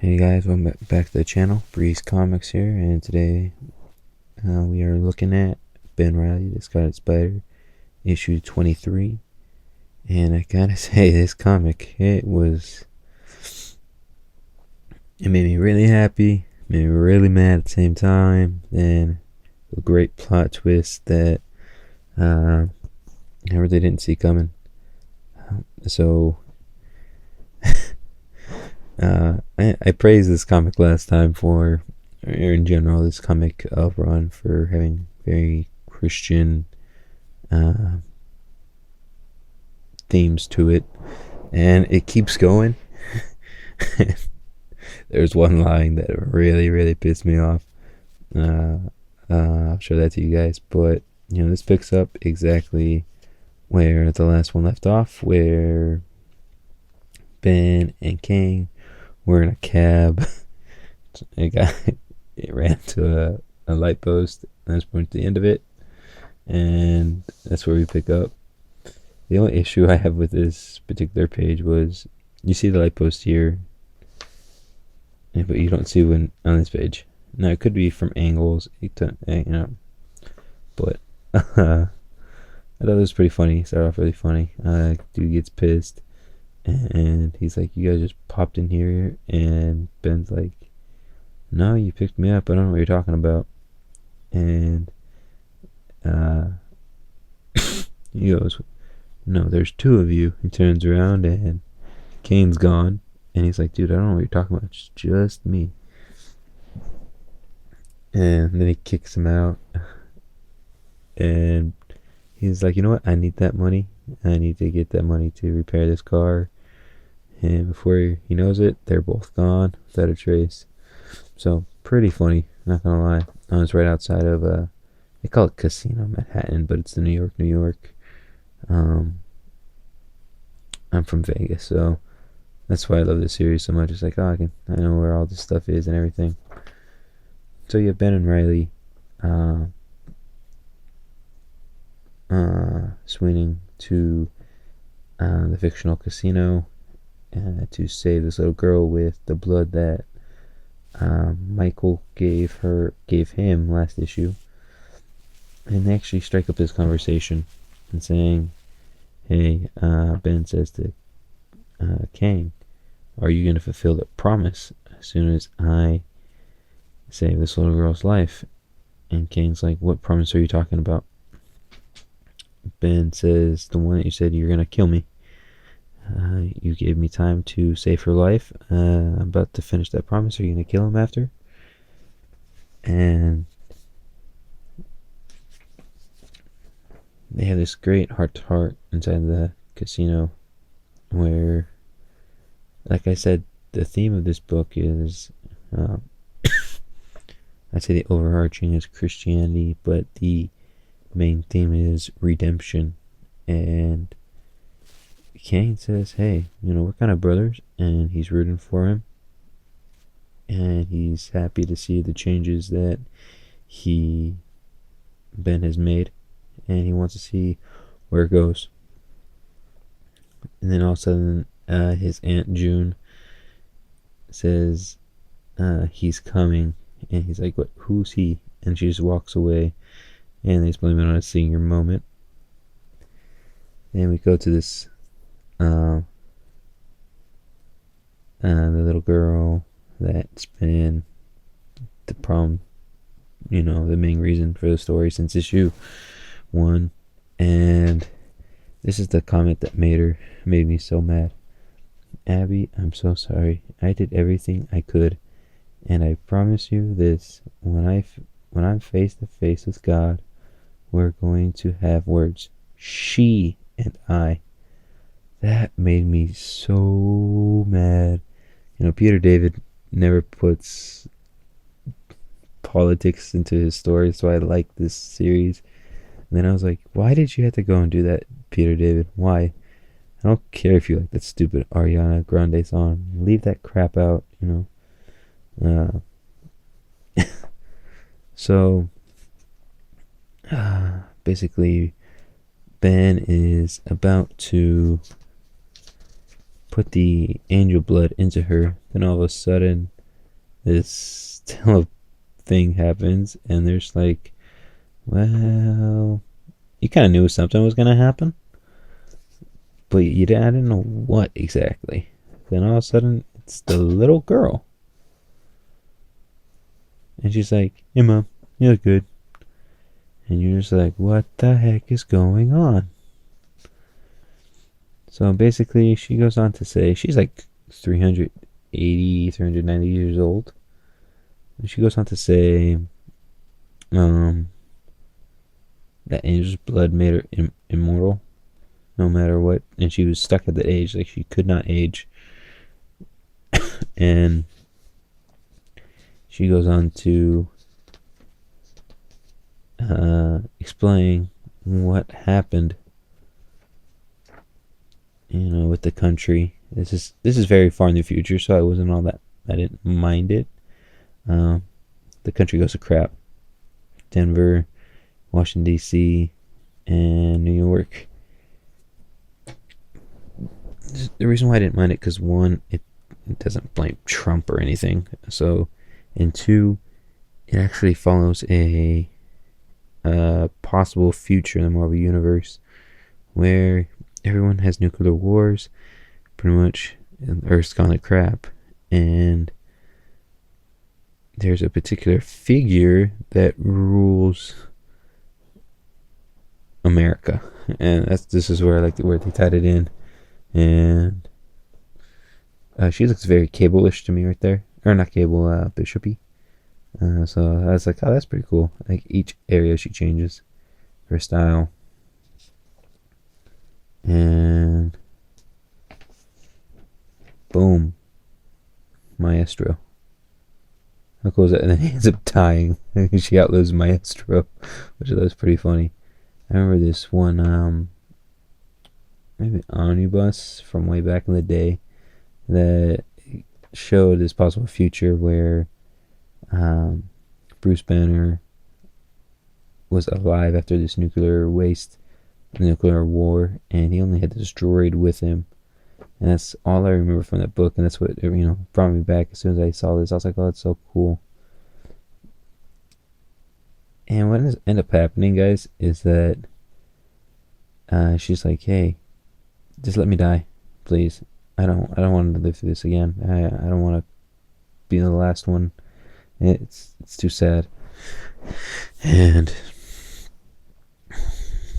Hey guys, welcome back to the channel. Breeze Comics here, and today we are looking at Ben Reilly, the Scarlet Spider, issue 23. And I gotta say, this comic, it made me really happy, made me really mad at the same time, and a great plot twist that I really didn't see coming. So, I praised this comic last time or in general, this comic run for having very Christian themes to it, and it keeps going. There's one line that really pissed me off. I'll show that to you guys, but this picks up exactly where the last one left off, where Ben and King were in a cab. It ran to a light post, and that's point to the end of it, and that's where we pick up. The only issue I have with this particular page was you see the light post here, but you don't see one on this page. Now it could be from angles, but I thought it was pretty funny. Started off really funny. Dude gets pissed, and he's like, "You guys just popped in here," and Ben's like, "No, you picked me up. I don't know what you're talking about." And he goes, "No, there's two of you." He turns around and Kane's gone, and he's like, "Dude, I don't know what you're talking about. It's just me." And then he kicks him out, and he's like, "You know what? I need that money. I need to get that money to repair this car." And before he knows it, they're both gone without a trace. So pretty funny, not gonna lie. I was right outside of they call it Casino Manhattan, but it's the New York. I'm from Vegas, so that's why I love this series so much. It's like, I know where all this stuff is and everything. So you have Ben and Reilly swinging to the fictional casino to save this little girl with the blood that Michael gave him last issue. And they actually strike up this conversation and saying, "Hey," Ben says to Kang, "Are you going to fulfill the promise as soon as I save this little girl's life?" And Kang's like, "What promise are you talking about?" Ben says, "The one that you said you're going to kill me. You gave me time to save her life. I'm about to finish that promise. Are you going to kill him after?" And they have this great heart-to-heart inside the casino where, like I said, the theme of this book is, I'd say the overarching is Christianity, but the main theme is redemption. And Kane says, "Hey, we're kind of brothers," and he's rooting for him, and he's happy to see the changes that Ben has made, and he wants to see where it goes. And then all of a sudden, his Aunt June says he's coming, and he's like, "What? Who's he?" And she just walks away, and they just blame it on a senior moment. And we go to this the little girl that's been the problem, the main reason for the story since issue 1. And this is the comment that made me so mad. "Abby, I'm so sorry. I did everything I could, and I promise you this: when I'm face to face with God, we're going to have words. She and I." That made me so mad. Peter David never puts politics into his story, so I like this series. And then I was like, why did you have to go and do that, Peter David? Why? I don't care if you like that stupid Ariana Grande song. Leave that crap out, So, basically, Ben is about to put the angel blood into her Then all of a sudden, this tele thing happens, and there's like, well, you kind of knew something was gonna happen, but you didn't. I didn't know what exactly. Then all of a sudden, it's the little girl, and she's like, "Hey, mom, you look good." And you're just like, "What the heck is going on?" So basically, she goes on to say she's like 380, 390 years old. And she goes on to say um, that Angel's blood made her immortal no matter what. And she was stuck at that age. Like, she could not age. And she goes on to explain what happened, with the country. This is very far in the future, so I didn't mind it. The country goes to crap. Denver, Washington D.C., and New York. The reason why I didn't mind it, because one, it doesn't blame Trump or anything. So, and two, it actually follows a possible future in the Marvel Universe where everyone has nuclear wars, pretty much, and Earth's gone to crap, and there's a particular figure that rules America, and this is where I like where they tied it in, and she looks very Cable-ish to me right there, or not Cable, Bishopy. So I was like, oh, that's pretty cool. Like, each area she changes her style, and boom, Maestro. How cool is that? And then he ends up dying. She outlives Maestro, which I thought was pretty funny. I remember this one, maybe omnibus from way back in the day that showed this possible future where Bruce Banner was alive after this nuclear war, and he only had this droid with him. And that's all I remember from that book, and that's what brought me back. As soon as I saw this, I was like, oh, that's so cool. And what ended up happening, guys, is that she's like, hey, just let me die, please. I don't want to live through this again. I don't want to be the last one. It's too sad. And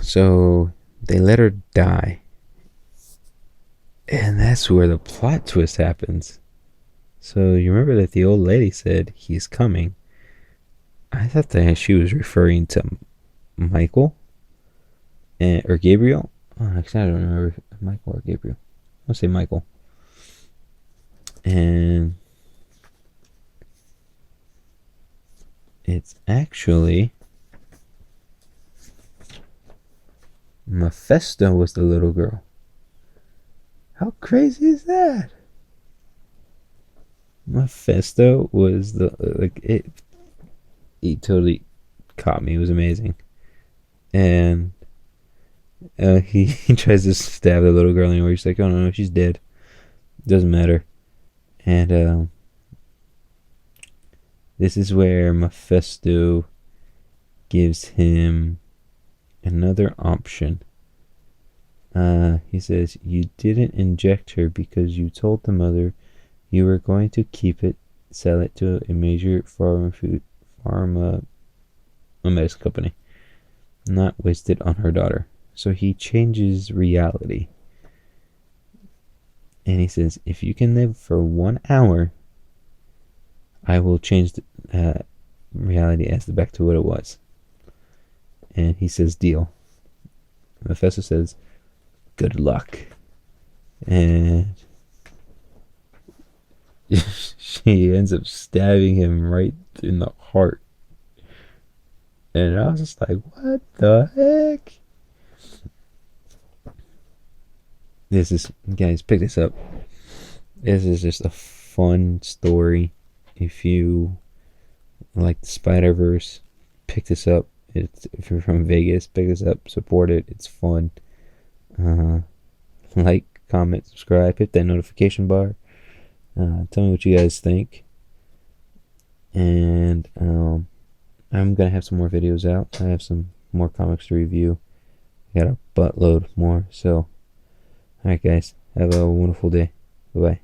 so they let her die. And that's where the plot twist happens. So you remember that the old lady said, he's coming. I thought that she was referring to Michael or Gabriel. Oh, actually, I don't remember if Michael or Gabriel. I'll say Michael. And it's actually Mephisto was the little girl. How crazy is that? Mephisto was he totally caught me. It was amazing. And he tries to stab the little girl anywhere. He's like, oh no, she's dead. Doesn't matter. And this is where Mephisto gives him another option. He says, you didn't inject her because you told the mother you were going to keep it, sell it to a major pharma medicine company, not waste it on her daughter. So he changes reality. And he says, if you can live for 1 hour, I will change the reality as back to what it was. And he says, deal. And Mephisto says, good luck. And she ends up stabbing him right in the heart. And I was just like, what the heck? Guys, pick this up. This is just a fun story. If you like the Spider-Verse, pick this up. If you're from Vegas, pick this up, support it. It's fun. Like, comment, subscribe, hit that notification bar. Tell me what you guys think. And I'm gonna have some more videos out. I have some more comics to review. I got a buttload more. So, alright, guys, have a wonderful day. Bye bye.